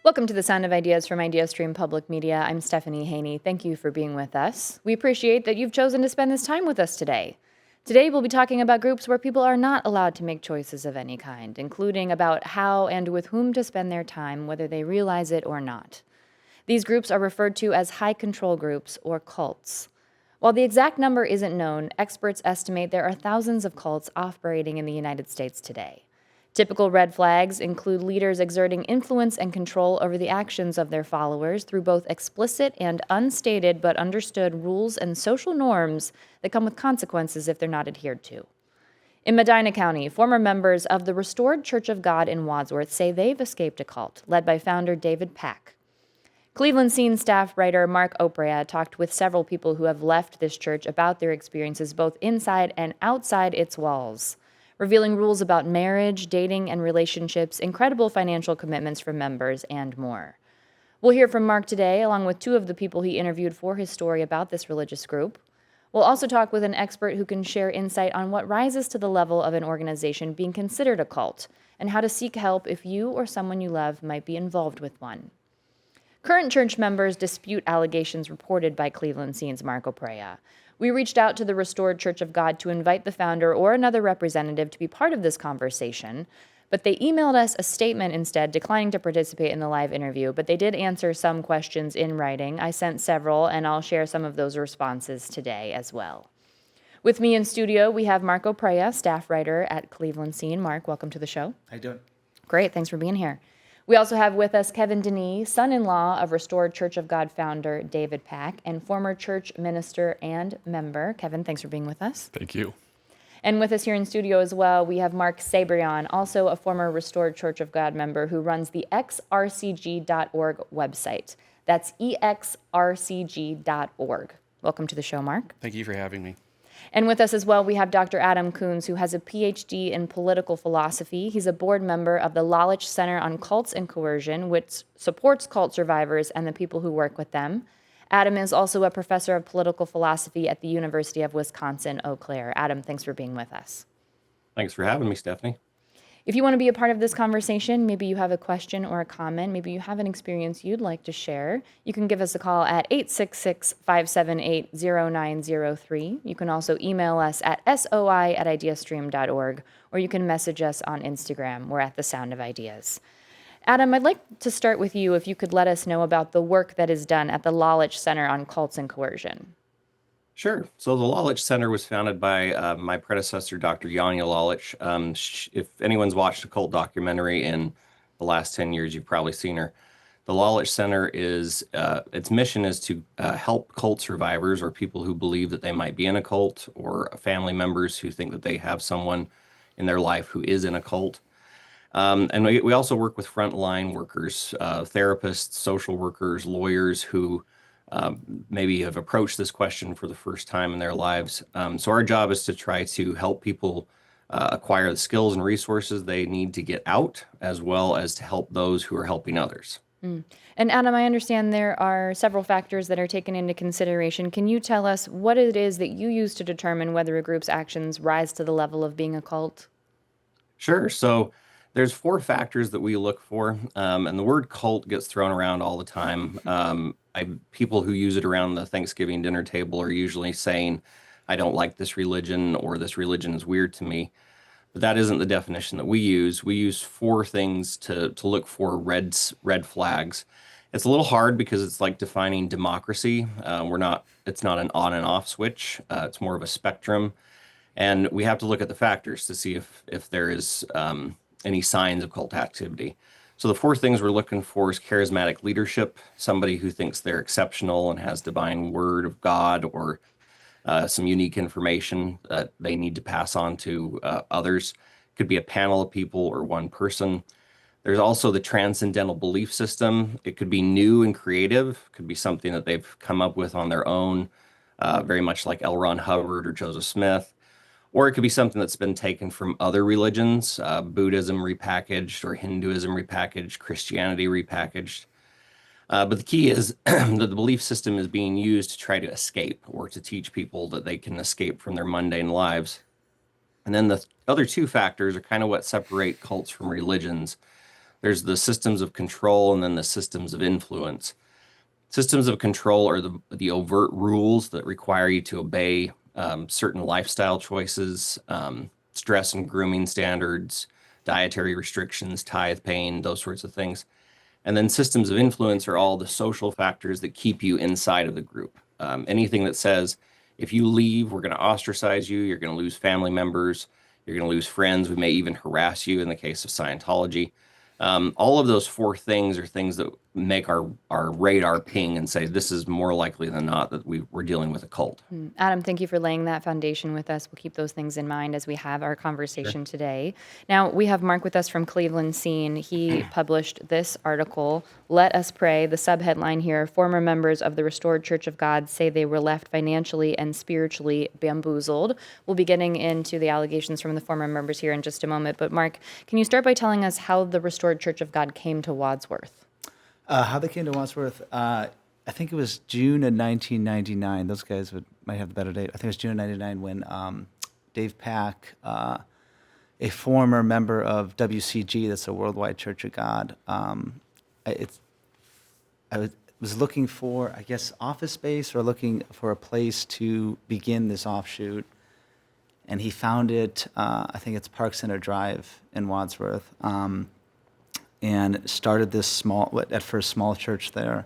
Welcome to the Sound of Ideas from IdeaStream Public Media. I'm Stephanie Haney. Thank you for being with us. We appreciate that you've chosen to spend this time with us today. Today, we'll be talking about groups where people are not allowed to make choices of any kind, including about how and with whom to spend their time, whether they realize it or not. These groups are referred to as high control groups or cults. While the exact number isn't known, experts estimate there are thousands of cults operating in the United States today. Typical red flags include leaders exerting influence and control over the actions of their followers through both explicit and unstated but understood rules and social norms that come with consequences if they're not adhered to. In Medina County, former members of the Restored Church of God in Wadsworth say they've escaped a cult led by founder David Pack. Cleveland Scene staff writer Mark Oprea talked with several people who have left this church about their experiences both inside and outside its walls, revealing rules about marriage, dating, and relationships, incredible financial commitments from members, and more. We'll hear from Mark today, along with two of the people he interviewed for his story about this religious group. We'll also talk with an expert who can share insight on what rises to the level of an organization being considered a cult, and how to seek help if you or someone you love might be involved with one. Current church members dispute allegations reported by Cleveland Scene's Mark Oprea. We reached out to the Restored Church of God to invite the founder or another representative to be part of this conversation, but they emailed us a statement instead, declining to participate in the live interview, but they did answer some questions in writing. I sent several, and I'll share some of those responses today as well. With me in studio, we have Mark Oprea, staff writer at Cleveland Scene. Mark, welcome to the show. How you doing? Great, thanks for being here. We also have with us Kevin Denis, son-in-law of Restored Church of God founder David Pack, and former church minister and member. Kevin, thanks for being with us. Thank you. And with us here in studio as well, we have Mark Sabrion, also a former Restored Church of God member who runs the xrcg.org website. That's exrcg.org. Welcome to the show, Mark. Thank you for having me. And with us as well, we have Dr. Adam Coons, who has a PhD in political philosophy. He's a board member of the Lalich Center on Cults and Coercion, which supports cult survivors and the people who work with them. Adam is also a professor of political philosophy at the University of Wisconsin-Eau Claire. Adam, thanks for being with us. Thanks for having me, Stephanie. If you want to be a part of this conversation, maybe you have a question or a comment, maybe you have an experience you'd like to share, you can give us a call at 866-578-0903. You can also email us at soi@ideastream.org, or you can message us on Instagram. We're at The Sound of Ideas. Adam, I'd like to start with you if you could let us know about the work that is done at the Lalich Center on Cults and Coercion. Sure. So the Lalich Center was founded by my predecessor, Dr. Janja Lalich. If anyone's watched a cult documentary in the last 10 years, you've probably seen her. The Lalich Center is, its mission is to help cult survivors or people who believe that they might be in a cult, or family members who think that they have someone in their life who is in a cult. And we also work with frontline workers, therapists, social workers, lawyers who maybe have approached this question for the first time in their lives. So our job is to try to help people acquire the skills and resources they need to get out, as well as to help those who are helping others. And Adam, I understand there are several factors that are taken into consideration. Can you tell us what it is that you use to determine whether a group's actions rise to the level of being a cult? Sure. So there's 4 factors that we look for, and the word cult gets thrown around all the time. People who use it around the Thanksgiving dinner table are usually saying, I don't like this religion, or this religion is weird to me. But that isn't the definition that we use. We use 4 things to look for red flags. It's a little hard because it's like defining democracy. It's not an on and off switch. It's more of a spectrum. And we have to look at the factors to see if there is any signs of cult activity. So the 4 things we're looking for is charismatic leadership, somebody who thinks they're exceptional and has divine word of God, or some unique information that they need to pass on to others. Could be a panel of people or one person. There's also the transcendental belief system. It could be new and creative, could be something that they've come up with on their own, very much like L. Ron Hubbard or Joseph Smith. Or it could be something that's been taken from other religions, Buddhism repackaged, or Hinduism repackaged, Christianity repackaged. But the key is that the belief system is being used to try to escape, or to teach people that they can escape from their mundane lives. And then the other 2 factors are kind of what separate cults from religions. There's the systems of control and then the systems of influence. Systems of control are the overt rules that require you to obey certain lifestyle choices, stress and grooming standards, dietary restrictions, tithe paying, those sorts of things. And then systems of influence are all the social factors that keep you inside of the group. Anything that says, if you leave, we're going to ostracize you, you're going to lose family members, you're going to lose friends, we may even harass you in the case of Scientology. All of those four things are things that make our radar ping and say this is more likely than not that we're dealing with a cult. Adam, thank you for laying that foundation with us. We'll keep those things in mind as we have our conversation today. Now, we have Mark with us from Cleveland Scene. He published this article, Let Us Pray. The subheadline here, former members of the Restored Church of God say they were left financially and spiritually bamboozled. We'll be getting into the allegations from the former members here in just a moment. But Mark, can you start by telling us how the Restored Church of God came to Wadsworth? How they came to Wadsworth, I think it was June of 1999. Those guys might have the better date. I think it was June of 99 when Dave Pack, a former member of WCG, that's a Worldwide Church of God, I was looking for, I guess, office space or looking for a place to begin this offshoot. And he found it, I think it's Park Center Drive in Wadsworth, and started this small church there,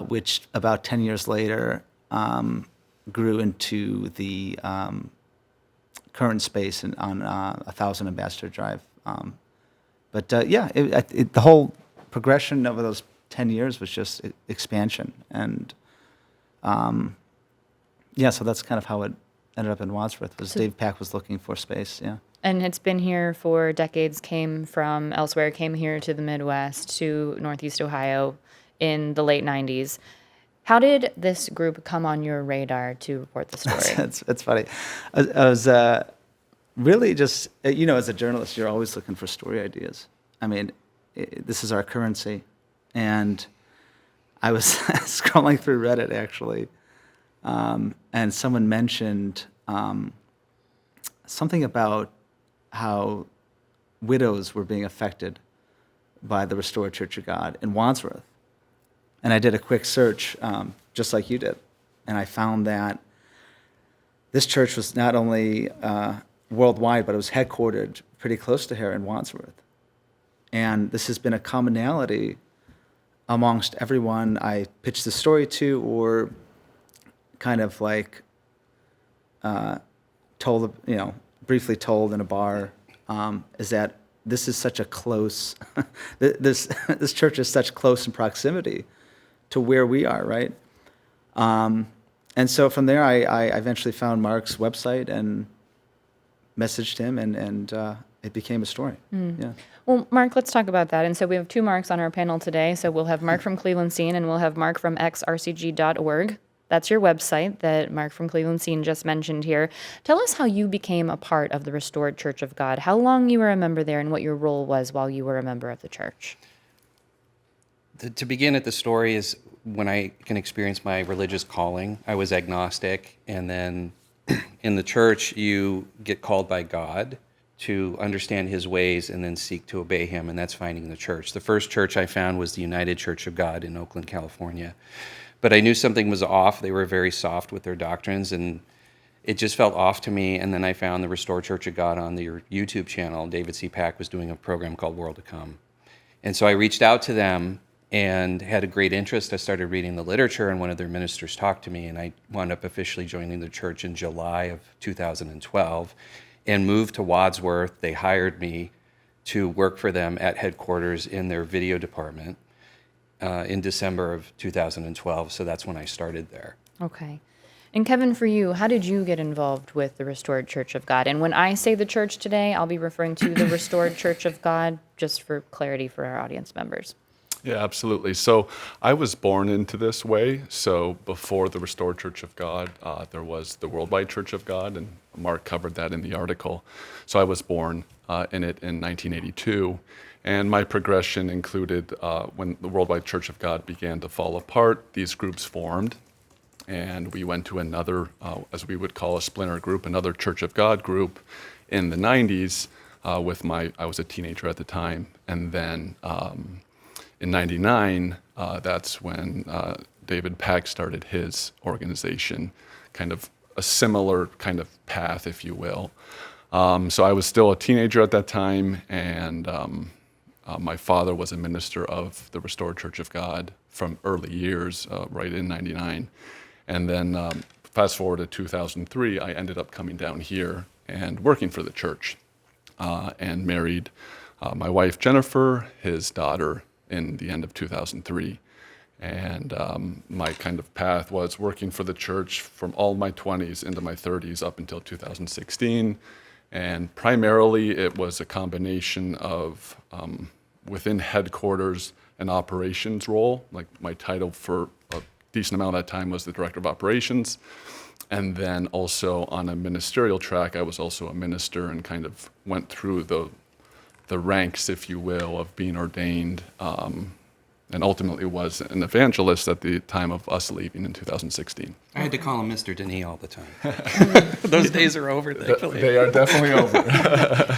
which about 10 years later grew into the current space on 1000 Ambassador Drive. The whole progression over those 10 years was just expansion. And so that's kind of how it ended up in Wadsworth, was Dave Pack was looking for space, yeah. And it's been here for decades, came from elsewhere, came here to the Midwest, to Northeast Ohio in the late 90s. How did this group come on your radar to report the story? It's funny. I was really just, as a journalist, you're always looking for story ideas. I mean, this is our currency. And I was scrolling through Reddit, actually, and someone mentioned something about how widows were being affected by the Restored Church of God in Wadsworth. And I did a quick search, just like you did, and I found that this church was not only worldwide, but it was headquartered pretty close to here in Wadsworth. And this has been a commonality amongst everyone I pitched the story to, or kind of like briefly told in a bar, is that this is such a close, this church is such close in proximity to where we are, right? And so from there, I eventually found Mark's website and messaged him, and it became a story. Yeah. Well, Mark, let's talk about that. And so we have two Marks on our panel today. So we'll have Mark from Cleveland Scene, and we'll have Mark from xrcg.org. That's your website that Mark from Cleveland Scene just mentioned here. Tell us how you became a part of the Restored Church of God, how long you were a member there, and what your role was while you were a member of the church. To begin at the story is when I can experience my religious calling. I was agnostic, and then in the church, you get called by God to understand his ways and then seek to obey him, and that's finding the church. The first church I found was the United Church of God in Oakland, California. But I knew something was off. They were very soft with their doctrines, and it just felt off to me. And then I found the Restored Church of God on their YouTube channel. David C. Pack was doing a program called World to Come. And so I reached out to them and had a great interest. I started reading the literature, and one of their ministers talked to me, and I wound up officially joining the church in July of 2012 and moved to Wadsworth. They hired me to work for them at headquarters in their video department in December of 2012, so that's when I started there. Okay. And Kevin, for you, how did you get involved with the Restored Church of God? And when I say the church today, I'll be referring to the Restored Church of God, just for clarity for our audience members. Yeah, absolutely. So I was born into this way. So before the Restored Church of God, there was the Worldwide Church of God, and Mark covered that in the article. So I was born in it in 1982. And my progression included when the Worldwide Church of God began to fall apart, these groups formed. And we went to another, as we would call a splinter group, another Church of God group in the 90s. I was a teenager at the time. And then in 99, that's when David Pack started his organization, kind of a similar kind of path, if you will. So I was still a teenager at that time, and my father was a minister of the Restored Church of God from early years, right in 99. And then fast forward to 2003, I ended up coming down here and working for the church, and married my wife, Jennifer, his daughter, in the end of 2003. And my kind of path was working for the church from all my 20s into my 30s up until 2016. And primarily it was a combination of within headquarters an operations role. Like my title for a decent amount of that time was the director of operations. And then also on a ministerial track, I was also a minister and kind of went through the ranks, if you will, of being ordained, and ultimately was an evangelist at the time of us leaving in 2016. I had to call him Mr. Denis all the time. Those days are over, thankfully. They are definitely over.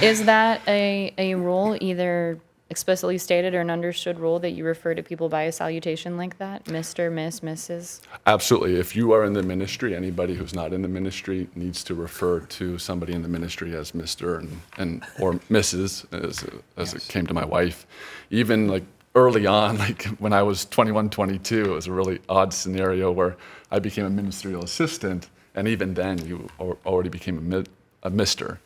Is that a role, either explicitly stated or an understood role, that you refer to people by a salutation like that? Mr., Miss, Mrs.? Absolutely. If you are in the ministry, anybody who's not in the ministry needs to refer to somebody in the ministry as Mr. and or Mrs. as it came to my wife. Even like early on, like when I was 21, 22, it was a really odd scenario where I became a ministerial assistant, and even then you already became a Mr.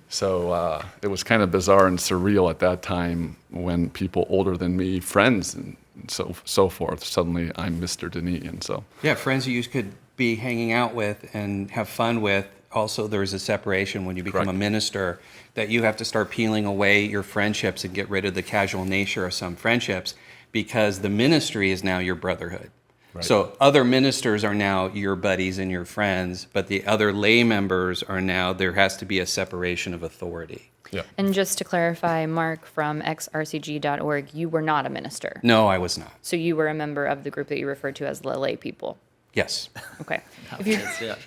So it was kind of bizarre and surreal at that time when people older than me, friends and so forth, suddenly I'm Mr. Denis. And so Yeah, friends you could be hanging out with and have fun with. Also, there's a separation when you become Correct. a minister, that you have to start peeling away your friendships and get rid of the casual nature of some friendships, because the ministry is now your brotherhood. Right. So other ministers are now your buddies and your friends, but the other lay members are now, there has to be a separation of authority. yeah. And just to clarify, Mark, from xrcg.org, you were not a minister. No, I was not. So you were a member of the group that you referred to as the lay people. Yes. Okay.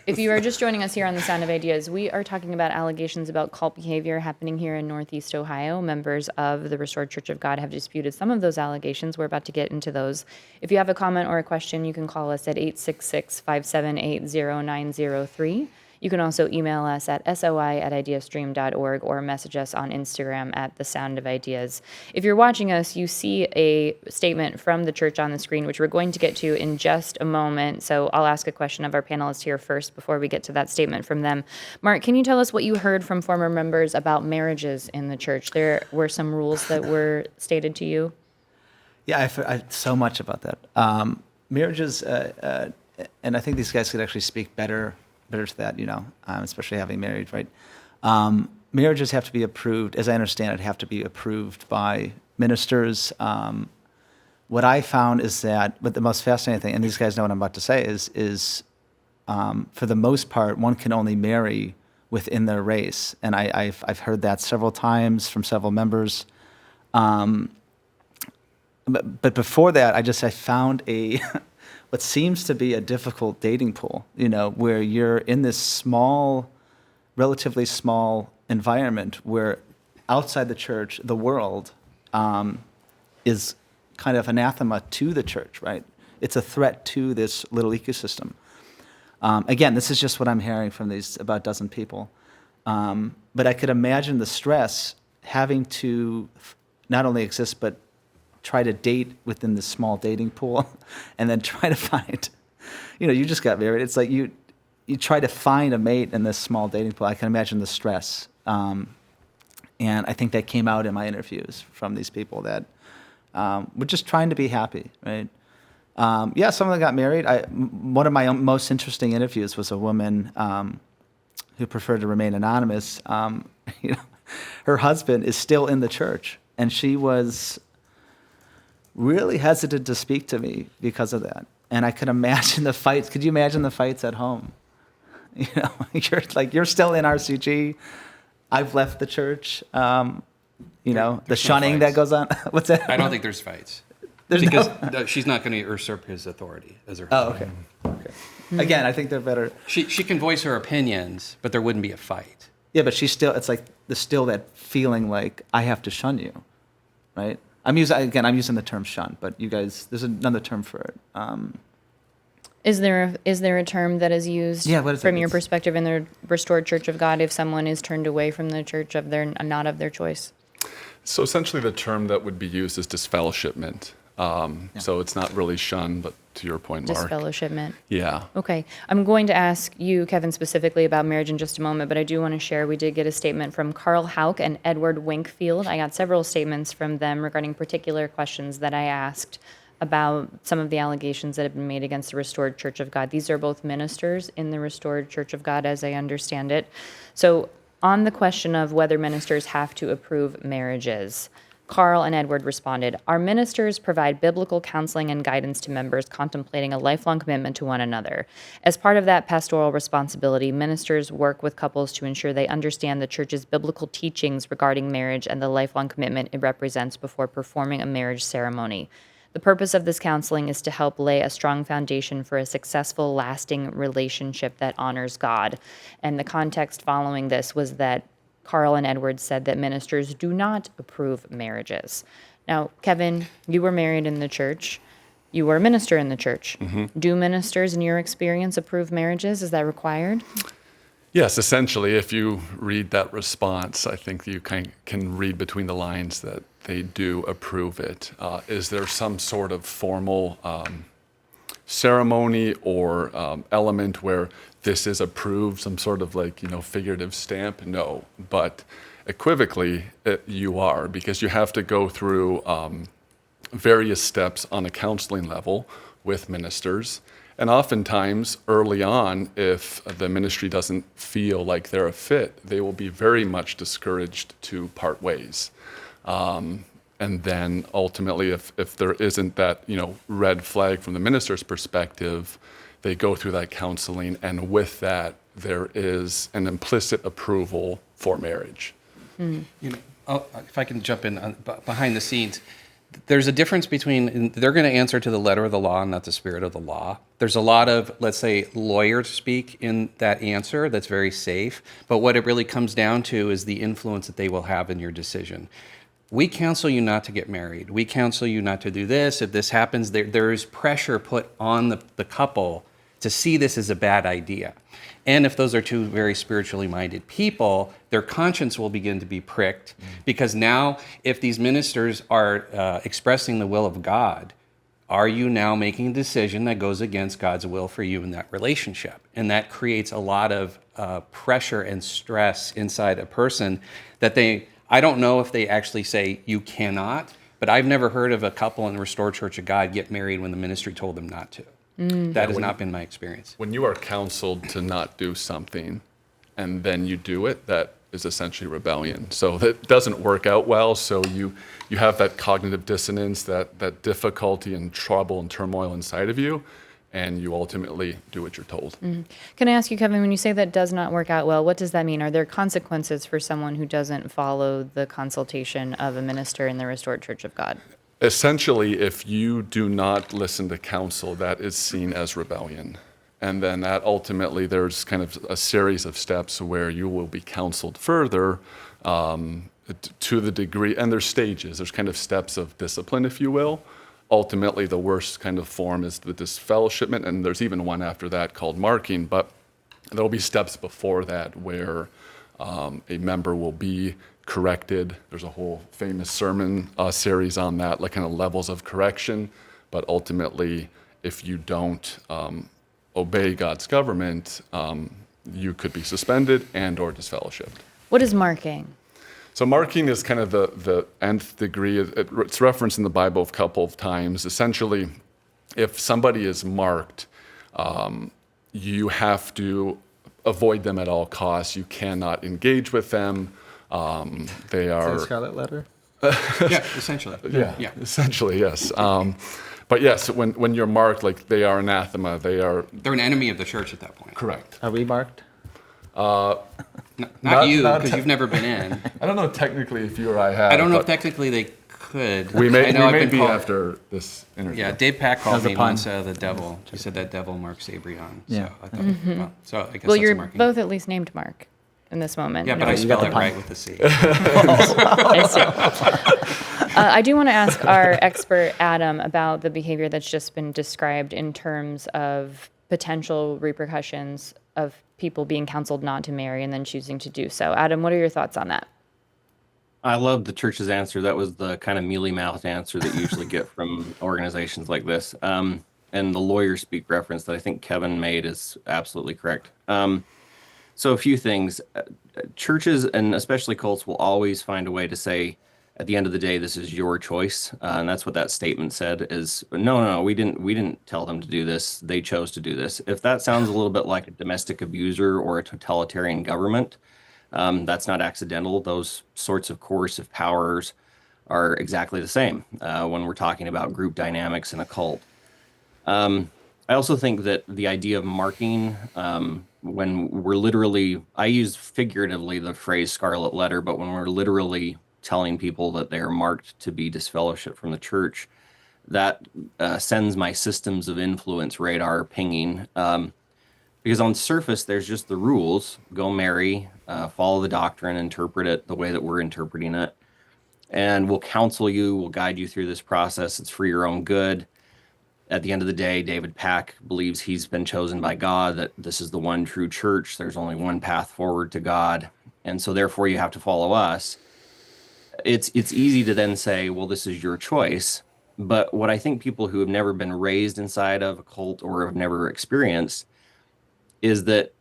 If you are just joining us here on The Sound of Ideas, we are talking about allegations about cult behavior happening here in Northeast Ohio. Members of the Restored Church of God have disputed some of those allegations. We're about to get into those. If you have a comment or a question, you can call us at 866-578-0903. You can also email us at soi@ideastream.org or message us on Instagram at The Sound of Ideas. If you're watching us, you see a statement from the church on the screen, which we're going to get to in just a moment. So I'll ask a question of our panelists here first before we get to that statement from them. Mark, can you tell us what you heard from former members about marriages in the church? There were some rules that were stated to you. Yeah, I so much about that. Marriages, and I think these guys could actually speak better to that, especially having married, right? Marriages have to be approved, as I understand it, have to be approved by ministers. What I found is that, but the most fascinating thing, and these guys know what I'm about to say, is for the most part, one can only marry within their race, and I've heard that several times from several members. But before that, I found what seems to be a difficult dating pool, where you're in this small, relatively small environment where outside the church, the world is kind of anathema to the church, right? It's a threat to this little ecosystem. Again, this is just what I'm hearing from these about a dozen people. But I could imagine the stress having to not only exist, but try to date within this small dating pool and then try to find, you just got married. It's like you try to find a mate in this small dating pool. I can imagine the stress. And I think that came out in my interviews from these people that were just trying to be happy, right? Some of them got married. One of my most interesting interviews was a woman who preferred to remain anonymous. Her husband is still in the church, and she was really hesitant to speak to me because of that. And I could imagine the fights. Could you imagine the fights at home? You're still in RCG. I've left the church. The shunning that goes on. What's that? I don't think there's fights. No, She's not going to usurp his authority as her Oh, husband. okay. Again, I think they're better. She can voice her opinions, but there wouldn't be a fight. Yeah, but she's still. It's like there's still that feeling like I have to shun you, right? I'm using the term shun, but you guys, there's another term for it. Is there a term that is used Yeah, what is it? from your It's- perspective in the Restored Church of God if someone is turned away from the church of their not of their choice? So essentially, the term that would be used is disfellowshipment. So it's not really shun, but to your point, Mark. Disfellowshipment. Yeah. Okay. I'm going to ask you, Kevin, specifically about marriage in just a moment, but I do want to share, we did get a statement from Carl Hauk and Edward Winkfield. I got several statements from them regarding particular questions that I asked about some of the allegations that have been made against the Restored Church of God. These are both ministers in the Restored Church of God, as I understand it. So on the question of whether ministers have to approve marriages, Carl and Edward responded, "Our ministers provide biblical counseling and guidance to members contemplating a lifelong commitment to one another. As part of that pastoral responsibility, ministers work with couples to ensure they understand the church's biblical teachings regarding marriage and the lifelong commitment it represents before performing a marriage ceremony. The purpose of this counseling is to help lay a strong foundation for a successful, lasting relationship that honors God." And the context following this was that Carl and Edward said that ministers do not approve marriages. Now, Kevin, you were married in the church. You were a minister in the church. Do ministers, in your experience, approve marriages? Is that required? Yes, essentially, if you read that response, I think you can read between the lines that they do approve it. Is there some sort of formal ceremony or element where this is approved, some sort of figurative stamp? No, but equivocally, you are, because you have to go through various steps on a counseling level with ministers. And oftentimes, early on, if the ministry doesn't feel like they're a fit, they will be very much discouraged to part ways. And then ultimately, if there isn't that red flag from the minister's perspective, they go through that counseling, and with that, there is an implicit approval for marriage. If I can jump in behind the scenes, there's a difference between, they're going to answer to the letter of the law and not the spirit of the law. There's a lot of, let's say, lawyer speak in that answer that's very safe, but what it really comes down to is the influence that they will have in your decision. We counsel you not to get married. We counsel you not to do this. If this happens, there is pressure put on the couple to see this as a bad idea. And if those are two very spiritually minded people, their conscience will begin to be pricked, because now if these ministers are expressing the will of God, are you now making a decision that goes against God's will for you in that relationship? And that creates a lot of pressure and stress inside a person that I don't know if they actually say you cannot, but I've never heard of a couple in the Restored Church of God get married when the ministry told them not to. That has not been my experience. When you are counseled to not do something and then you do it, that is essentially rebellion. So that doesn't work out well. So you have that cognitive dissonance, that difficulty and trouble and turmoil inside of you, and you ultimately do what you're told. Can I ask you, Kevin, when you say that does not work out well, what does that mean? Are there consequences for someone who doesn't follow the consultation of a minister in the Restored Church of God? Essentially, if you do not listen to counsel, that is seen as rebellion. And then that ultimately, there's kind of a series of steps where you will be counseled further to the degree, and there's stages, there's kind of steps of discipline, if you will. Ultimately, the worst kind of form is the disfellowshipment, and there's even one after that called marking, but there'll be steps before that where a member will be corrected. There's a whole famous sermon series on that, like kind of levels of correction. But ultimately, if you don't obey God's government, you could be suspended and or disfellowshipped. What is marking? So marking is kind of the nth degree. It's referenced in the Bible a couple of times. Essentially, if somebody is marked, you have to avoid them at all costs. You cannot engage with them. They are Scarlet Letter? Yeah, essentially. Yeah, essentially, yes. But yes, when you're marked, like they are anathema, They're an enemy of the church at that point. correct. Are we marked? Not you, because you've never been in. I don't know technically if you or I have. I don't know if but technically they could. we may, I know we may I've been be called- after this interview. Yeah, Dave Pack called How's the me pun? once the devil. He said that devil Mark Sabrion. Yeah. So I thought, well, so I guess Well, that's you're a marking. both at least named Mark. in this moment. Yeah, but I you got spell the it pun. right with a C. I see. I do want to ask our expert, Adam, about the behavior that's just been described in terms of potential repercussions of people being counseled not to marry and then choosing to do so. Adam, what are your thoughts on that? I love the church's answer. That was the kind of mealy-mouthed answer that you usually get from organizations like this. And the lawyer speak reference that I think Kevin made is absolutely correct. So a few things. Churches and especially cults will always find a way to say, at the end of the day, this is your choice, and that's what that statement said. Is no, we didn't tell them to do this. They chose to do this. If that sounds a little bit like a domestic abuser or a totalitarian government, that's not accidental. Those sorts of coercive powers are exactly the same when we're talking about group dynamics in a cult. I also think that the idea of marking, when we're literally, I use figuratively the phrase scarlet letter, but when we're literally telling people that they are marked to be disfellowship from the church, that sends my systems of influence radar pinging. Because on the surface, there's just the rules: go marry, follow the doctrine, interpret it the way that we're interpreting it, and we'll counsel you, we'll guide you through this process. It's for your own good. At the end of the day, David Pack believes he's been chosen by God, that this is the one true church. There's only one path forward to God. And so therefore you have to follow us. It's easy to then say, well, this is your choice. But what I think people who have never been raised inside of a cult or have never experienced is that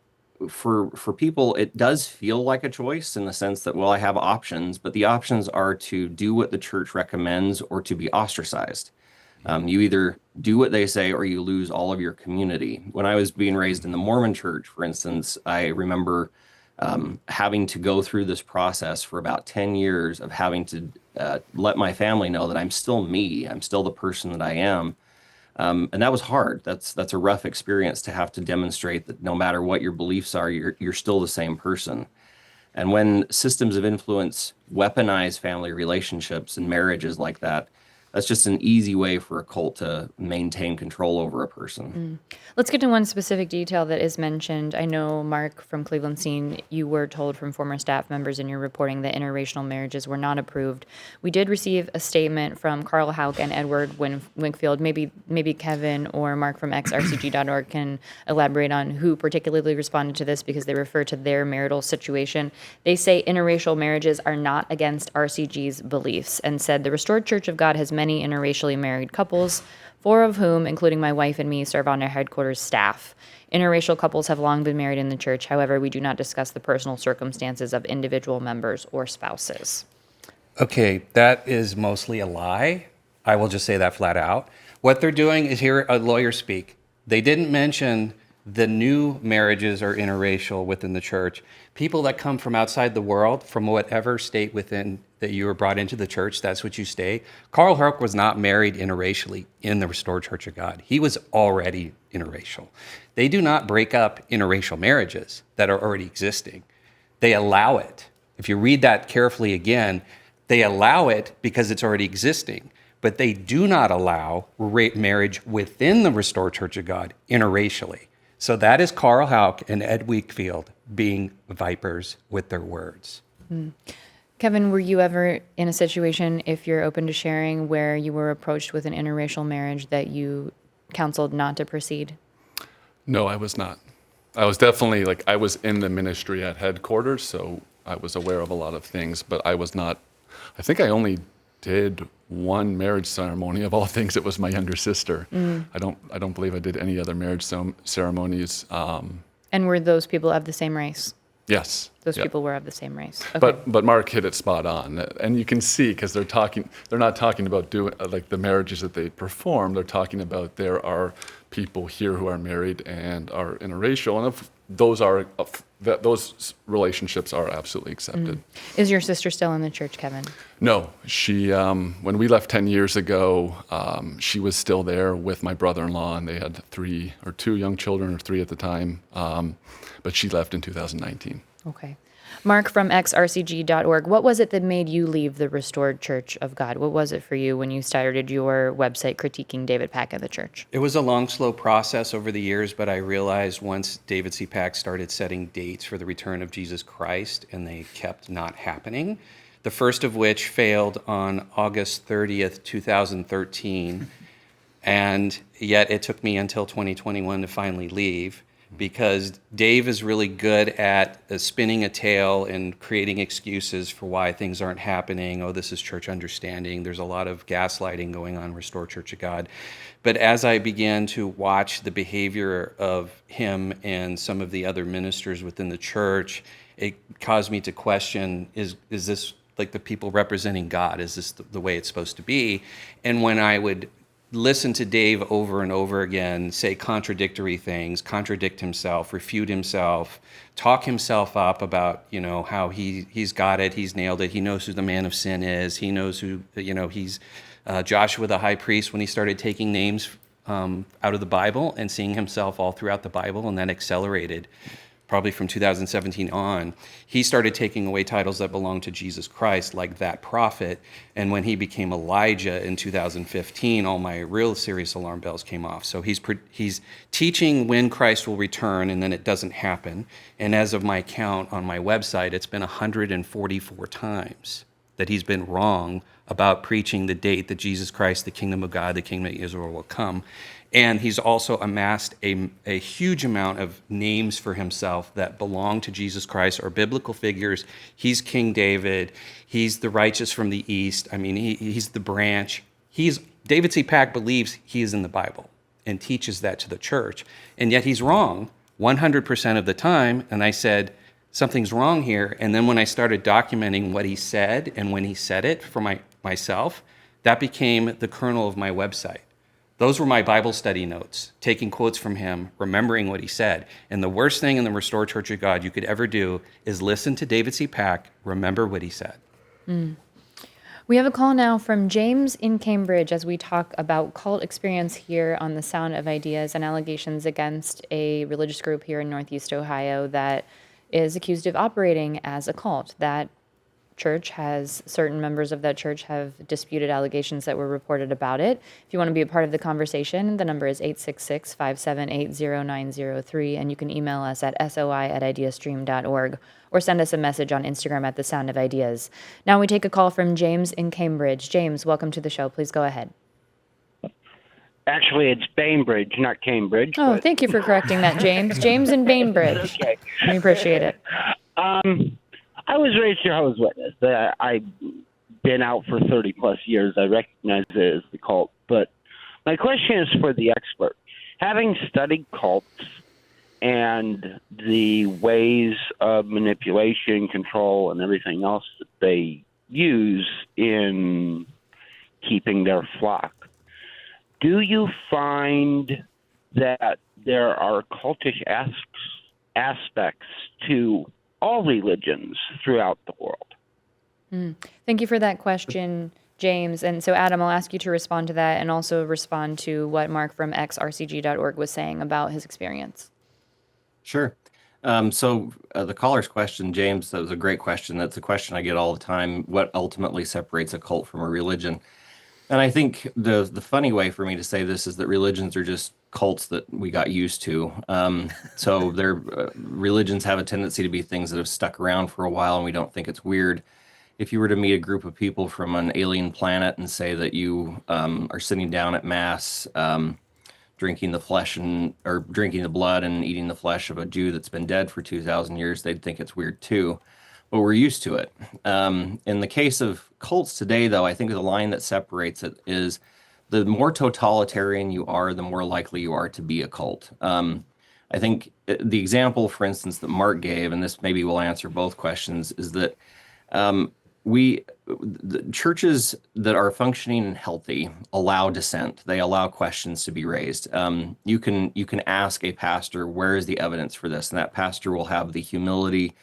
for people, it does feel like a choice in the sense that, well, I have options, but the options are to do what the church recommends or to be ostracized. You either do what they say or you lose all of your community. When I was being raised in the Mormon church, for instance, I remember having to go through this process for about 10 years of having to let my family know that I'm still me. I'm still the person that I am. And that was hard. That's a rough experience to have to demonstrate that no matter what your beliefs are, you're still the same person. And when systems of influence weaponize family relationships and marriages like that, that's just an easy way for a cult to maintain control over a person. Let's get to one specific detail that is mentioned. I know, Mark, from Cleveland Scene, you were told from former staff members in your reporting that interracial marriages were not approved. We did receive a statement from Carl Hauk and Edward Winkfield. Maybe Kevin or Mark from xrcg.org can elaborate on who particularly responded to this, because they refer to their marital situation. They say interracial marriages are not against RCG's beliefs, and said the Restored Church of God has many interracially married couples, 4 of whom, including my wife and me, serve on our headquarters staff. Interracial couples have long been married in the church. However, we do not discuss the personal circumstances of individual members or spouses. Okay, that is mostly a lie. I will just say that flat out. What they're doing is hear a lawyer speak. They didn't mention the new marriages are interracial within the church. People that come from outside the world, from whatever state within that you were brought into the church, that's what you stay. Carl Hauk was not married interracially in the Restored Church of God. He was already interracial. They do not break up interracial marriages that are already existing. They allow it. If you read that carefully again, they allow it because it's already existing. But they do not allow marriage within the Restored Church of God interracially. So that is Carl Hauk and Ed Winkfield being vipers with their words. Kevin, were you ever in a situation, if you're open to sharing, where you were approached with an interracial marriage that you counseled not to proceed? No, I was not. I was definitely, I was in the ministry at headquarters, so I was aware of a lot of things, but I was not, I think I only did one marriage ceremony. Of all things, it was my younger sister. I don't believe I did any other marriage ceremonies. And were those people of the same race? Yes. Those yeah. people were of the same race. Okay. But Mark hit it spot on, and you can see, because they're not talking about doing the marriages that they perform. They're talking about there are people here who are married and are interracial, and if those relationships are absolutely accepted. Is your sister still in the church, Kevin? No, she when we left 10 years ago, she was still there with my brother-in-law, and they had 2 young children, or 3 at the time. But she left in 2019. Okay. Mark from xrcg.org, what was it that made you leave the Restored Church of God? What was it for you when you started your website critiquing David Pack and the church? It was a long, slow process over the years, but I realized once David C. Pack started setting dates for the return of Jesus Christ, and they kept not happening, the first of which failed on August 30th, 2013, and yet it took me until 2021 to finally leave, because Dave is really good at spinning a tale and creating excuses for why things aren't happening. Oh, this is church understanding. There's a lot of gaslighting going on in Restored Church of God. But as I began to watch the behavior of him and some of the other ministers within the church, it caused me to question, is this like the people representing God? Is this the way it's supposed to be? And when I would listen to Dave over and over again say contradictory things, contradict himself, refute himself, talk himself up about, how he's got it, he's nailed it, he knows who the man of sin is, he knows who, he's Joshua the high priest when he started taking names out of the Bible and seeing himself all throughout the Bible, and that accelerated probably from 2017 on. He started taking away titles that belonged to Jesus Christ, like that prophet. And when he became Elijah in 2015, all my real serious alarm bells came off. So he's teaching when Christ will return, and then it doesn't happen. And as of my count on my website, it's been 144 times that he's been wrong about preaching the date that Jesus Christ, the kingdom of God, the kingdom of Israel will come. And he's also amassed a huge amount of names for himself that belong to Jesus Christ, or biblical figures. He's King David. He's the righteous from the east. I mean, he's the branch. David C. Pack believes he is in the Bible and teaches that to the church. And yet he's wrong 100% of the time. And I said, something's wrong here. And then when I started documenting what he said and when he said it for myself, that became the kernel of my website. Those were my Bible study notes, taking quotes from him, remembering what he said. And the worst thing in the Restored Church of God you could ever do is listen to David C. Pack, remember what he said. We have a call now from James in Cambridge as we talk about cult experience here on the Sound of Ideas and allegations against a religious group here in Northeast Ohio that is accused of operating as a cult. That certain members of that church have disputed allegations that were reported about it. If you want to be a part of the conversation, the number is 866-578-0903, and you can email us at soi@ideastream.org or send us a message on Instagram at The Sound of Ideas. Now we take a call from James in Cambridge. James, welcome to the show. Please go ahead. Actually, it's Bainbridge, not Cambridge. Oh, thank you for correcting that, James. James in Bainbridge. Okay. We appreciate it. I was raised Jehovah's Witness. I've been out for 30 plus years. I recognize it as the cult. But my question is for the expert. Having studied cults and the ways of manipulation, control, and everything else that they use in keeping their flock, do you find that there are cultish aspects to all religions throughout the world? Thank you for that question, James. And so, Adam, I'll ask you to respond to that and also respond to what Mark from xrcg.org was saying about his experience. Sure. So the caller's question, James, that was a great question. That's a question I get all the time. What ultimately separates a cult from a religion? And I think the funny way for me to say this is that religions are just cults that we got used to. So religions have a tendency to be things that have stuck around for a while, and we don't think it's weird. If you were to meet a group of people from an alien planet and say that you are sitting down at mass, drinking the flesh or drinking the blood and eating the flesh of a Jew that's been dead for 2,000 years, they'd think it's weird too. But we're used to it. In the case of cults today, though, I think the line that separates it is the more totalitarian you are, the more likely you are to be a cult. I think the example, for instance, that Mark gave, and this maybe will answer both questions, is that the churches that are functioning and healthy allow dissent. They allow questions to be raised. You can ask a pastor, where is the evidence for this? And that pastor will have the humility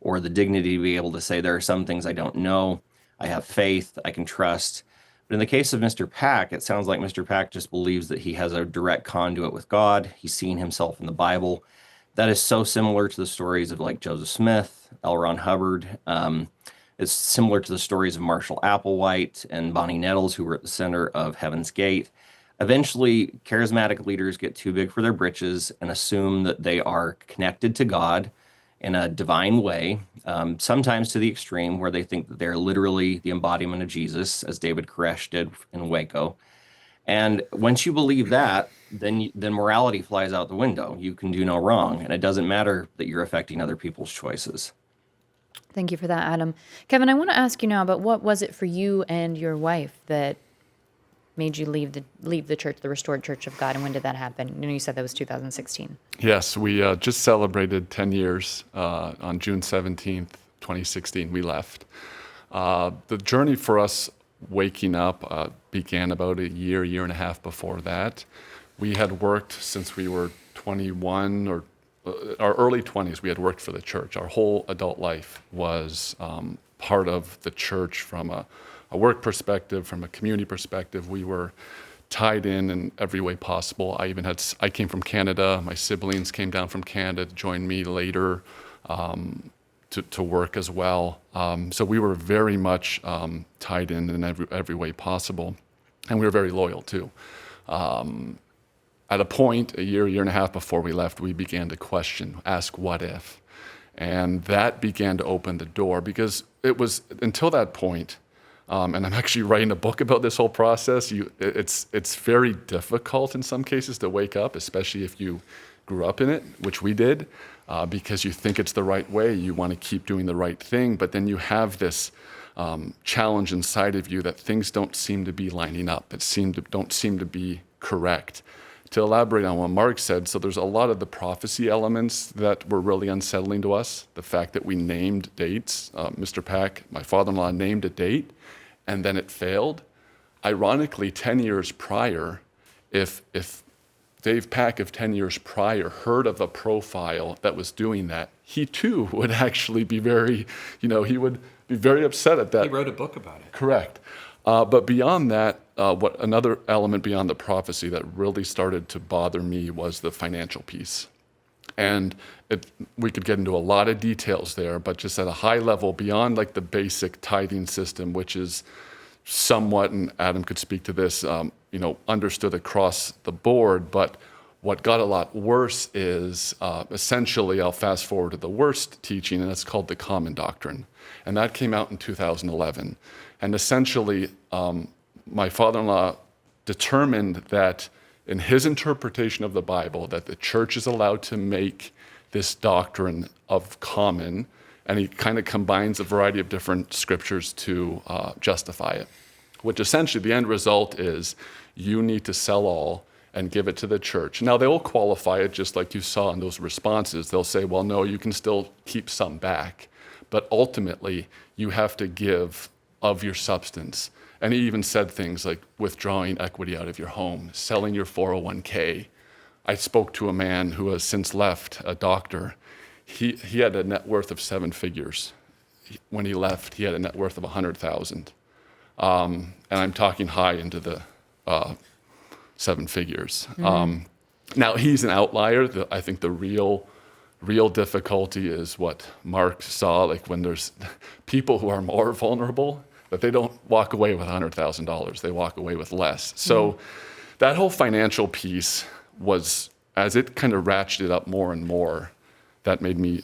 or the dignity to be able to say, there are some things I don't know. I have faith, I can trust. But in the case of Mr. Pack, it sounds like Mr. Pack just believes that he has a direct conduit with God. He's seen himself in the Bible. That is so similar to the stories of like Joseph Smith, L. Ron Hubbard. It's similar to the stories of Marshall Applewhite and Bonnie Nettles, who were at the center of Heaven's Gate. Eventually, charismatic leaders get too big for their britches and assume that they are connected to God in a divine way, sometimes to the extreme where they think that they're literally the embodiment of Jesus, as David Koresh did in Waco. And once you believe that, then morality flies out the window. You can do no wrong, and it doesn't matter that you're affecting other people's choices. Thank you for that, Adam. Kevin, I want to ask you now about what was it for you and your wife that made you leave the church, the Restored Church of God, and when did that happen? You said that was 2016. Yes, we just celebrated 10 years on June 17th, 2016. We left. The journey for us waking up began about a year and a half before that. We had worked since we were 21 or our early 20s. We had worked for the church. Our whole adult life was part of the church from a work perspective, from a community perspective. We were tied in every way possible. I came from Canada. My siblings came down from Canada to join me later to work as well. So we were very much tied in every way possible. And we were very loyal too. At a point, a year and a half before we left, we began to ask what if? And that began to open the door, because it was until that point, and I'm actually writing a book about this whole process. It's very difficult in some cases to wake up, especially if you grew up in it, which we did, because you think it's the right way. You want to keep doing the right thing, but then you have this challenge inside of you that things don't seem to be lining up. Don't seem to be correct. To elaborate on what Mark said, so there's a lot of the prophecy elements that were really unsettling to us. The fact that we named dates. Mr. Pack, my father-in-law, named a date, and then it failed. Ironically, 10 years prior, if Dave Pack of 10 years prior heard of a profile that was doing that, he too would actually be very, he would be very upset at that. He wrote a book about it. Correct. But beyond that, what another element beyond the prophecy that really started to bother me was the financial piece. And we could get into a lot of details there, but just at a high level, beyond like the basic tithing system, which is somewhat, and Adam could speak to this, understood across the board. But what got a lot worse is essentially, I'll fast forward to the worst teaching, and it's called the Common Doctrine. And that came out in 2011. And essentially, my father-in-law determined that in his interpretation of the Bible, that the church is allowed to make this doctrine of common, and he kind of combines a variety of different scriptures to justify it, which essentially the end result is you need to sell all and give it to the church. Now, they'll qualify it just like you saw in those responses. They'll say, well, no, you can still keep some back, but ultimately you have to give of your substance. And he even said things like withdrawing equity out of your home, selling your 401k. I spoke to a man who has since left, a doctor. He had a net worth of 7 figures. When he left, he had a net worth of 100,000. And I'm talking high into the 7 figures. Now, he's an outlier. I think the real difficulty is what Mark saw, like when there's people who are more vulnerable, that they don't walk away with $100,000. They walk away with less. So that whole financial piece was, as it kind of ratcheted up more and more, that made me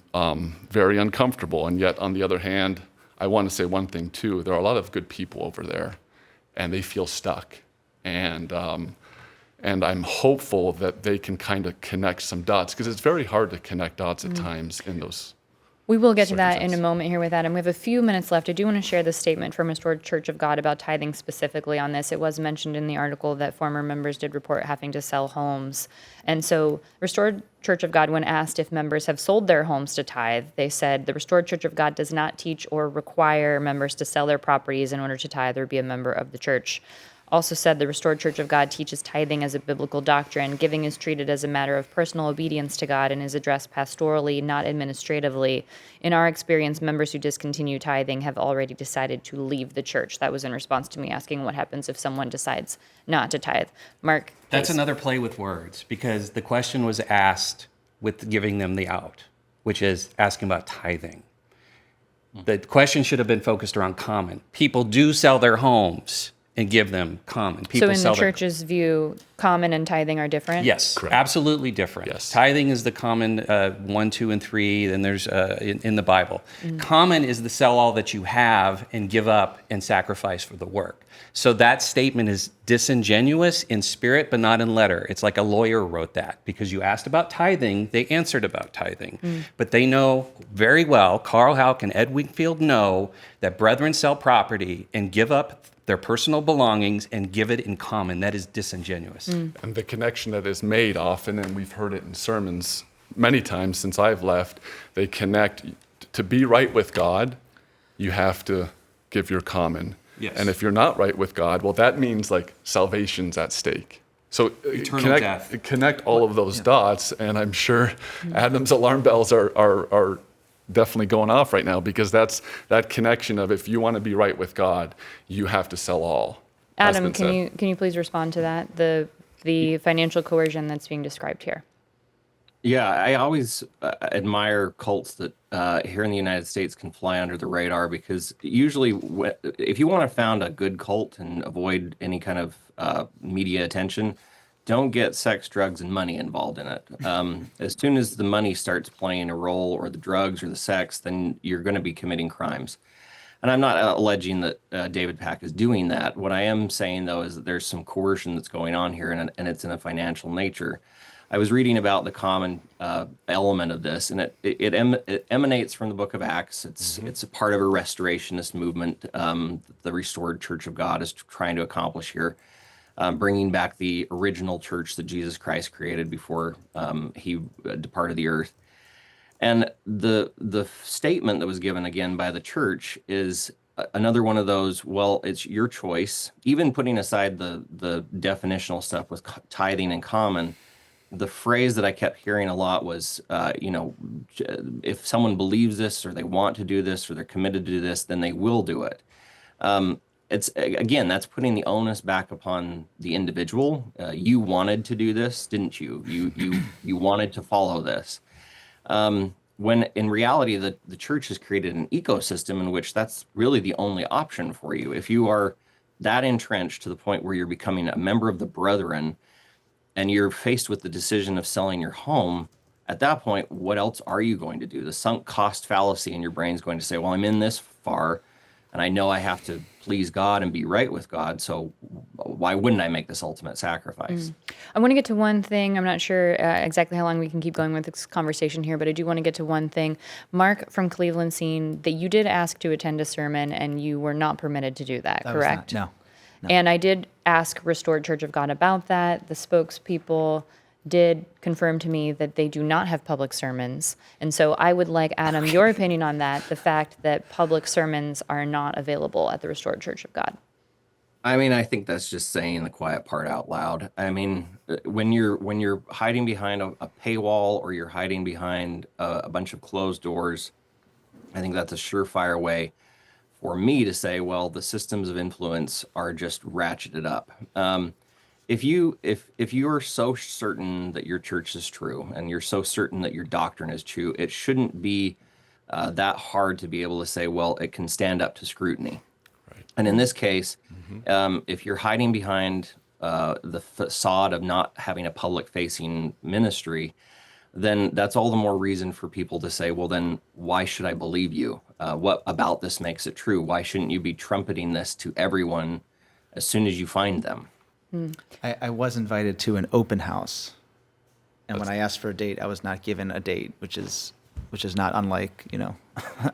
very uncomfortable. And yet, on the other hand, I want to say one thing too. There are a lot of good people over there, and they feel stuck. And I'm hopeful that they can kind of connect some dots, because it's very hard to connect dots at times in those. We will get to that in a moment here with Adam. We have a few minutes left. I do want to share the statement from Restored Church of God about tithing specifically on this. It was mentioned in the article that former members did report having to sell homes. And so Restored Church of God, when asked if members have sold their homes to tithe, they said the Restored Church of God does not teach or require members to sell their properties in order to tithe or be a member of the church. Also said the Restored Church of God teaches tithing as a biblical doctrine. Giving is treated as a matter of personal obedience to God and is addressed pastorally, not administratively. In our experience, members who discontinue tithing have already decided to leave the church. That was in response to me asking what happens if someone decides not to tithe. Mark? That's please. another play with words, because the question was asked, with giving them the out, which is asking about tithing. The question should have been focused around common. People do sell their homes and give them common. People So in the sell their church's view, common and tithing are different? Yes, Correct. absolutely different. Yes. Tithing is the common 1, 2, and 3. Then there's in the Bible. Common is the sell all that you have and give up and sacrifice for the work. So that statement is disingenuous in spirit, but not in letter. It's like a lawyer wrote that because you asked about tithing, they answered about tithing. But they know very well, Carl Houck and Ed Wingfield know that brethren sell property and give up their personal belongings and give it in common. That is disingenuous. And the connection that is made often, and we've heard it in sermons many times since I've left, they connect to be right with God, you have to give your common. Yes. And if you're not right with God, well, that means like salvation's at stake. So Eternal death. connect all of those dots, and I'm sure Adam's alarm bells are definitely going off right now, because that's that connection of if you want to be right with God, you have to sell all. has Adam, been said. can you please respond to that? The financial coercion that's being described here. Yeah, I always admire cults that here in the United States can fly under the radar, because usually if you want to found a good cult and avoid any kind of media attention, don't get sex, drugs, and money involved in it. As soon as the money starts playing a role, or the drugs or the sex, then you're going to be committing crimes. And I'm not alleging that David Pack is doing that. What I am saying, though, is that there's some coercion that's going on here, and it's in a financial nature. I was reading about the common element of this, and it emanates from the Book of Acts. It's a part of a restorationist movement the Restored Church of God is trying to accomplish here, bringing back the original church that Jesus Christ created before he departed the earth. And the statement that was given again by the church is another one of those, well, it's your choice. Even putting aside the definitional stuff with tithing and common, the phrase that I kept hearing a lot was, if someone believes this, or they want to do this, or they're committed to do this, then they will do it. It's again, that's putting the onus back upon the individual. You wanted to do this, didn't you? You wanted to follow this. When in reality, the church has created an ecosystem in which that's really the only option for you. If you are that entrenched to the point where you're becoming a member of the brethren, and you're faced with the decision of selling your home, at that point, what else are you going to do? The sunk cost fallacy in your brain is going to say, well, I'm in this far, and I know I have to please God and be right with God, so why wouldn't I make this ultimate sacrifice? I want to get to one thing. I'm not sure exactly how long we can keep going with this conversation here, but I do want to get to one thing. Mark from Cleveland Scene, that you did ask to attend a sermon, and you were not permitted to do that, That was not- correct? No. And I did ask Restored Church of God about that. The spokespeople did confirm to me that they do not have public sermons. And so I would like, Adam, your opinion on that, the fact that public sermons are not available at the Restored Church of God. I mean, I think that's just saying the quiet part out loud. I mean, when you're hiding behind a paywall, or you're hiding behind a bunch of closed doors, I think that's a surefire way for me to say, well, the systems of influence are just ratcheted up. If you are so certain that your church is true, and you're so certain that your doctrine is true, it shouldn't be that hard to be able to say, well, it can stand up to scrutiny. Right. And in this case, if you're hiding behind the facade of not having a public-facing ministry, then that's all the more reason for people to say, well, then why should I believe you? What about this makes it true? Why shouldn't you be trumpeting this to everyone as soon as you find them? I was invited to an open house, and when I asked for a date, I was not given a date, which is not unlike,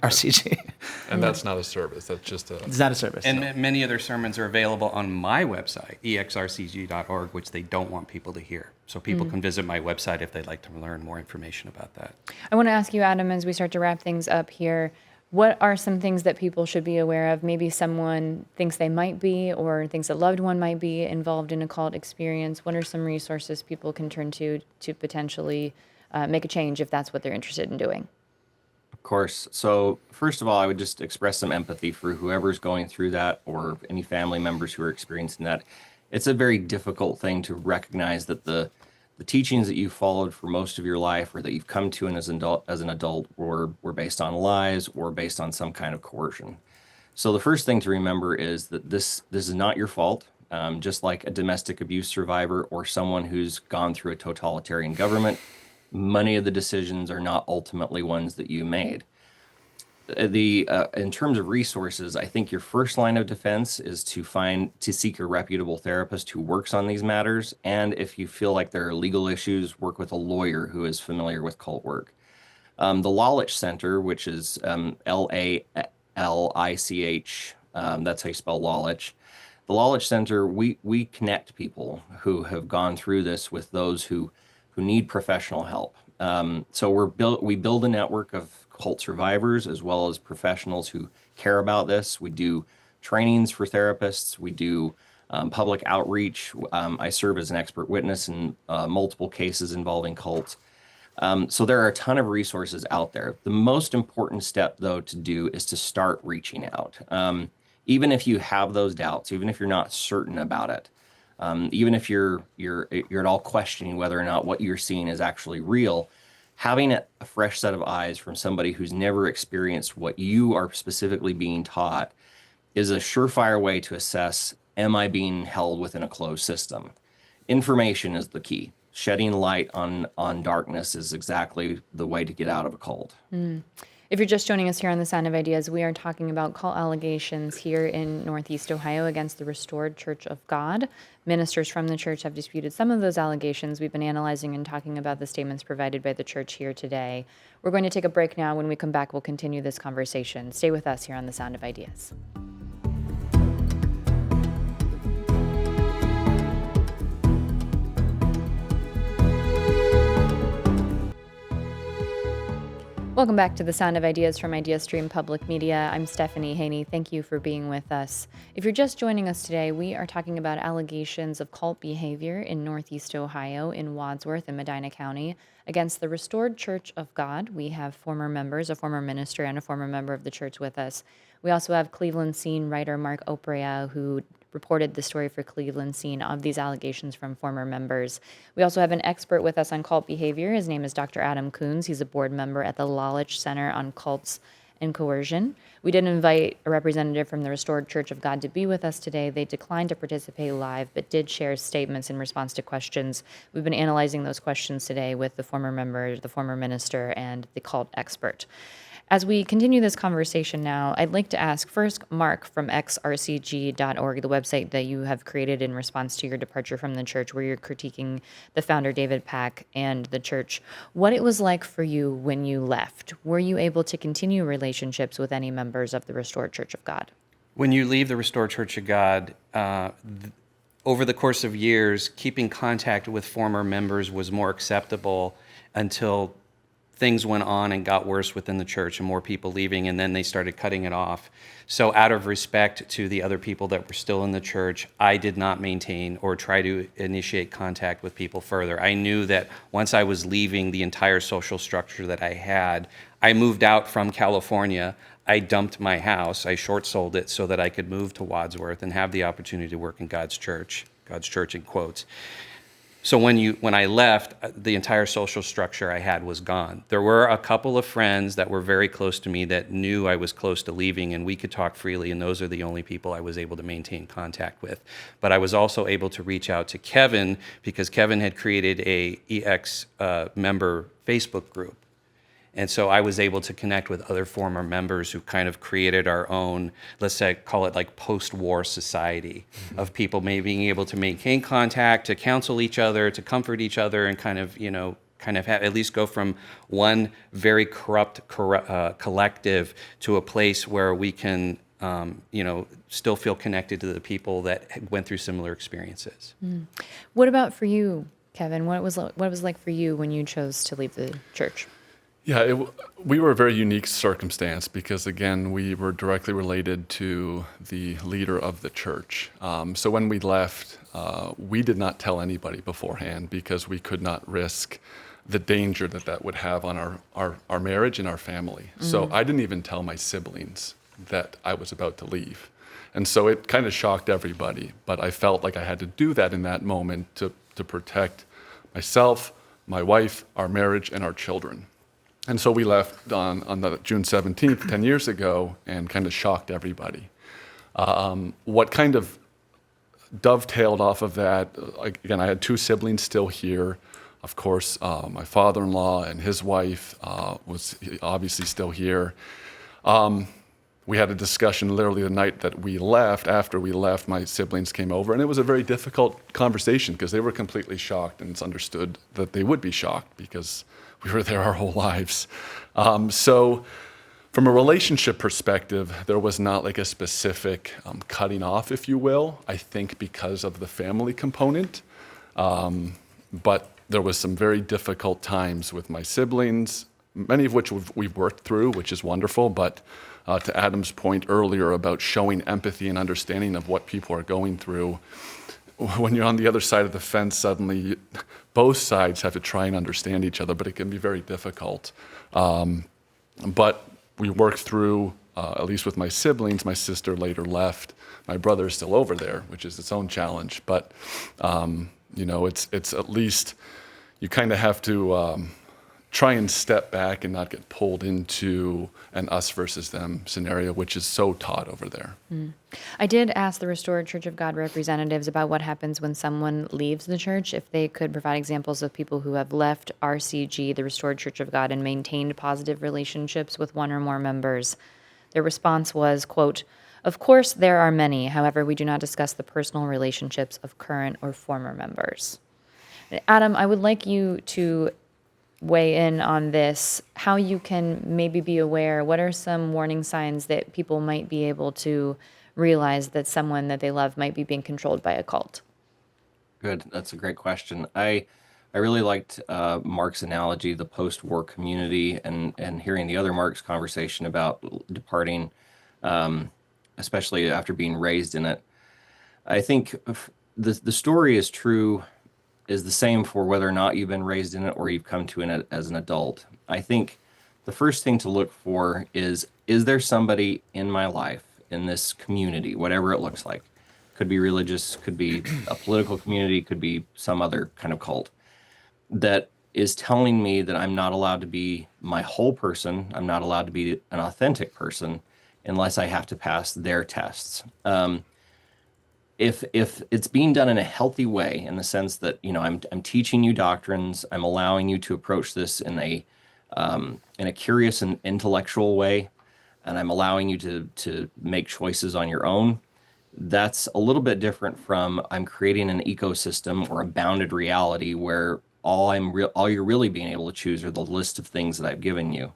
RCG. And that's not a service. That's just a. It's not a service. And no. many other sermons are available on my website, exrcg.org, which they don't want people to hear. So people can visit my website if they'd like to learn more information about that. I want to ask you, Adam, as we start to wrap things up here, what are some things that people should be aware of? Maybe someone thinks they might be, or thinks a loved one might be involved in a cult experience. What are some resources people can turn to potentially make a change if that's what they're interested in doing? Of course. So first of all, I would just express some empathy for whoever's going through that, or any family members who are experiencing that. It's a very difficult thing to recognize that the the teachings that you followed for most of your life or that you've come to as an adult were based on lies or based on some kind of coercion. So the first thing to remember is that this is not your fault. Just like a domestic abuse survivor or someone who's gone through a totalitarian government, many of the decisions are not ultimately ones that you made. In terms of resources, I think your first line of defense is to seek a reputable therapist who works on these matters. And if you feel like there are legal issues, work with a lawyer who is familiar with cult work. The Lalich Center, which is Lalich, that's how you spell Lalich. The Lalich Center, we connect people who have gone through this with those who need professional help. So we build a network of cult survivors as well as professionals who care about this. We do trainings for therapists. We do public outreach. I serve as an expert witness in multiple cases involving cults. So there are a ton of resources out there. The most important step, though, to do is to start reaching out. Even if you have those doubts, even if you're not certain about it, even if you're at all questioning whether or not what you're seeing is actually real, having a fresh set of eyes from somebody who's never experienced what you are specifically being taught is a surefire way to assess, am I being held within a closed system? Information is the key. Shedding light on darkness is exactly the way to get out of a cult. If you're just joining us here on The Sound of Ideas, we are talking about cult allegations here in Northeast Ohio against the Restored Church of God. Ministers from the church have disputed some of those allegations. We've been analyzing and talking about the statements provided by the church here today. We're going to take a break now. When we come back, we'll continue this conversation. Stay with us here on The Sound of Ideas. Welcome back to The Sound of Ideas from IdeaStream Public Media. I'm Stephanie Haney. Thank you for being with us. If you're just joining us today, we are talking about allegations of cult behavior in Northeast Ohio, in Wadsworth and Medina County, against the Restored Church of God. We have former members, a former minister and a former member of the church with us. We also have Cleveland Scene writer Mark Oprea, who reported the story for Cleveland Scene of these allegations from former members. We also have an expert with us on cult behavior. His name is Dr. Adam Coons. He's a board member at the Lalich Center on Cults and Coercion. We did invite a representative from the Restored Church of God to be with us today. They declined to participate live, but did share statements in response to questions. We've been analyzing those questions today with the former member, the former minister, and the cult expert. As we continue this conversation now, I'd like to ask first Mark from xrcg.org, the website that you have created in response to your departure from the church, where you're critiquing the founder, David Pack, and the church, what it was like for you when you left. Were you able to continue relationships with any members of the Restored Church of God? When you leave the Restored Church of God, over the course of years, keeping contact with former members was more acceptable until things went on and got worse within the church and more people leaving, and then they started cutting it off. So out of respect to the other people that were still in the church, I did not maintain or try to initiate contact with people further. I knew that once I was leaving the entire social structure that I had, I moved out from California. I dumped my house. I short sold it so that I could move to Wadsworth and have the opportunity to work in God's church in quotes. So when I left, the entire social structure I had was gone. There were a couple of friends that were very close to me that knew I was close to leaving, and we could talk freely, and those are the only people I was able to maintain contact with. But I was also able to reach out to Kevin, because Kevin had created a EX member Facebook group. And so I was able to connect with other former members who kind of created our own, let's say, call it like post-war society of people maybe being able to maintain contact, to counsel each other, to comfort each other, and kind of have, at least go from one very corrupt collective to a place where we can, still feel connected to the people that went through similar experiences. What about for you, Kevin? What was like for you when you chose to leave the church? Yeah, we were a very unique circumstance because, again, we were directly related to the leader of the church. So when we left, we did not tell anybody beforehand because we could not risk the danger that would have on our marriage and our family. So I didn't even tell my siblings that I was about to leave. And so it kind of shocked everybody, but I felt like I had to do that in that moment to protect myself, my wife, our marriage, and our children. And so we left on the June 17th, 10 years ago, and kind of shocked everybody. What kind of dovetailed off of that, again, I had two siblings still here. Of course, my father-in-law and his wife was obviously still here. We had a discussion literally the night that we left. After we left, my siblings came over, and it was a very difficult conversation because they were completely shocked, and it's understood that they would be shocked because we were there our whole lives. So from a relationship perspective, there was not like a specific cutting off, if you will, I think because of the family component. But there was some very difficult times with my siblings, many of which we've worked through, which is wonderful. But to Adam's point earlier about showing empathy and understanding of what people are going through, when you're on the other side of the fence, suddenly both sides have to try and understand each other, but it can be very difficult. But we worked through, at least with my siblings. My sister later left. My brother is still over there, which is its own challenge. But it's at least you kind of have to try and step back and not get pulled into an us versus them scenario, which is so taught over there. I did ask the Restored Church of God representatives about what happens when someone leaves the church, if they could provide examples of people who have left RCG, the Restored Church of God, and maintained positive relationships with one or more members. Their response was, quote, "Of course there are many. However, we do not discuss the personal relationships of current or former members." Adam, I would like you to weigh in on this, how you can maybe be aware, what are some warning signs that people might be able to realize that someone that they love might be being controlled by a cult? Good. That's a great question. I really liked Mark's analogy, the post-war community, and hearing the other Mark's conversation about departing, especially after being raised in it. I think the story is the same for whether or not you've been raised in it or you've come to it as an adult. I think the first thing to look for is there somebody in my life, in this community, whatever it looks like? Could be religious, could be a political community, could be some other kind of cult, that is telling me that I'm not allowed to be my whole person, I'm not allowed to be an authentic person unless I have to pass their tests. If it's being done in a healthy way, in the sense that, I'm teaching you doctrines, I'm allowing you to approach this in a curious and intellectual way, and I'm allowing you to make choices on your own, that's a little bit different from I'm creating an ecosystem or a bounded reality where all you're really being able to choose are the list of things that I've given you.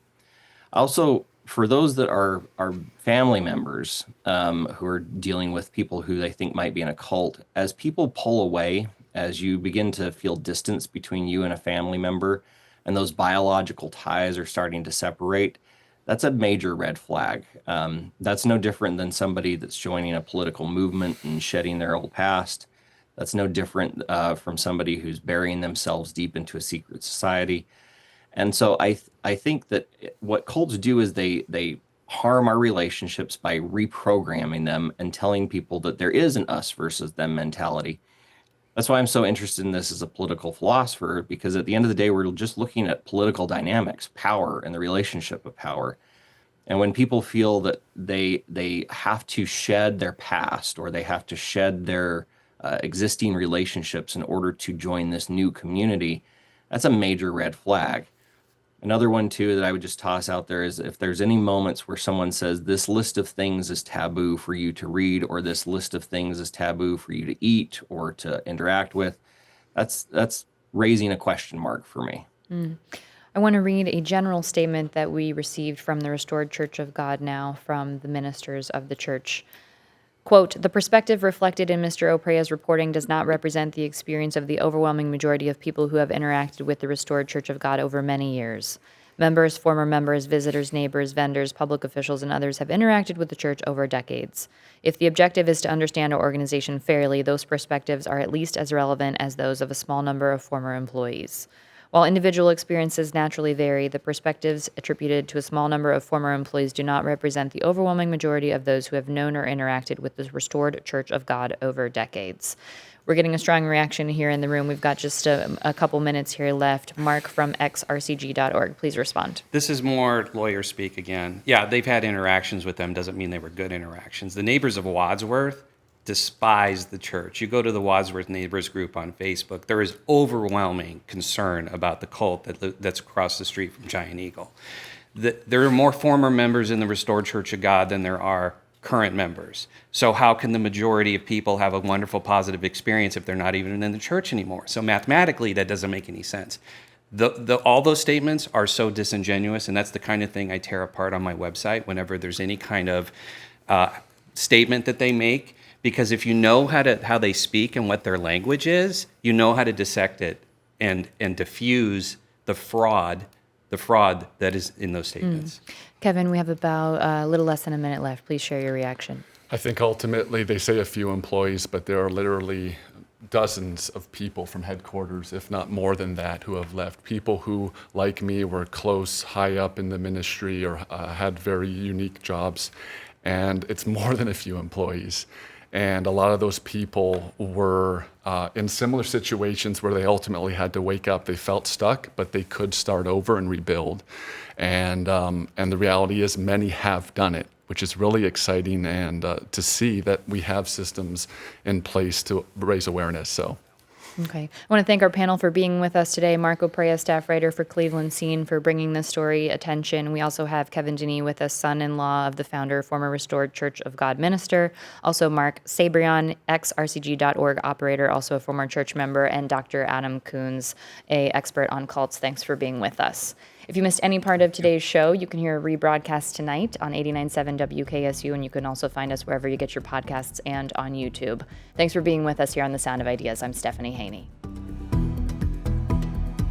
Also, for those that are family members who are dealing with people who they think might be in a cult, as people pull away, as you begin to feel distance between you and a family member, and those biological ties are starting to separate, that's a major red flag. That's no different than somebody that's joining a political movement and shedding their old past. That's no different from somebody who's burying themselves deep into a secret society. And so I think that what cults do is they harm our relationships by reprogramming them and telling people that there is an us versus them mentality. That's why I'm so interested in this as a political philosopher, because at the end of the day, we're just looking at political dynamics, power, and the relationship of power. And when people feel that they have to shed their past or they have to shed their existing relationships in order to join this new community, that's a major red flag. Another one, too, that I would just toss out there is if there's any moments where someone says this list of things is taboo for you to read, or this list of things is taboo for you to eat or to interact with, that's raising a question mark for me. I want to read a general statement that we received from the Restored Church of God now from the ministers of the church. Quote, "The perspective reflected in Mr. Oprea's reporting does not represent the experience of the overwhelming majority of people who have interacted with the Restored Church of God over many years. Members, former members, visitors, neighbors, vendors, public officials, and others have interacted with the church over decades. If the objective is to understand our organization fairly, those perspectives are at least as relevant as those of a small number of former employees. While individual experiences naturally vary, the perspectives attributed to a small number of former employees do not represent the overwhelming majority of those who have known or interacted with the Restored Church of God over decades." We're getting a strong reaction here in the room. We've got just a couple minutes here left. Mark from xrcg.org, please respond. This is more lawyer speak again. Yeah, they've had interactions with them. Doesn't mean they were good interactions. The neighbors of Wadsworth despise the church. You go to the Wadsworth Neighbors group on Facebook, there is overwhelming concern about the cult that's across the street from Giant Eagle. There are more former members in the Restored Church of God than there are current members. So how can the majority of people have a wonderful, positive experience if they're not even in the church anymore? So mathematically, that doesn't make any sense. All those statements are so disingenuous, and that's the kind of thing I tear apart on my website whenever there's any kind of statement that they make. Because if you know how they speak and what their language is, you know how to dissect it and diffuse the fraud that is in those statements. Kevin, we have about a little less than a minute left. Please share your reaction. I think ultimately they say a few employees, but there are literally dozens of people from headquarters, if not more than that, who have left. People who, like me, were close, high up in the ministry or had very unique jobs. And it's more than a few employees. And a lot of those people were in similar situations where they ultimately had to wake up. They felt stuck, but they could start over and rebuild. And the reality is many have done it, which is really exciting, and to see that we have systems in place to raise awareness. So. Okay. I want to thank our panel for being with us today. Marco Prea, staff writer for Cleveland Scene, for bringing this story attention. We also have Kevin Denis with us, son-in-law of the founder, former Restored Church of God minister. Also Mark Sabrion, xrcg.org operator, also a former church member, and Dr. Adam Coons, a expert on cults. Thanks for being with us. If you missed any part of today's show, you can hear a rebroadcast tonight on 89.7 WKSU, and you can also find us wherever you get your podcasts and on YouTube. Thanks for being with us here on The Sound of Ideas. I'm Stephanie Haney.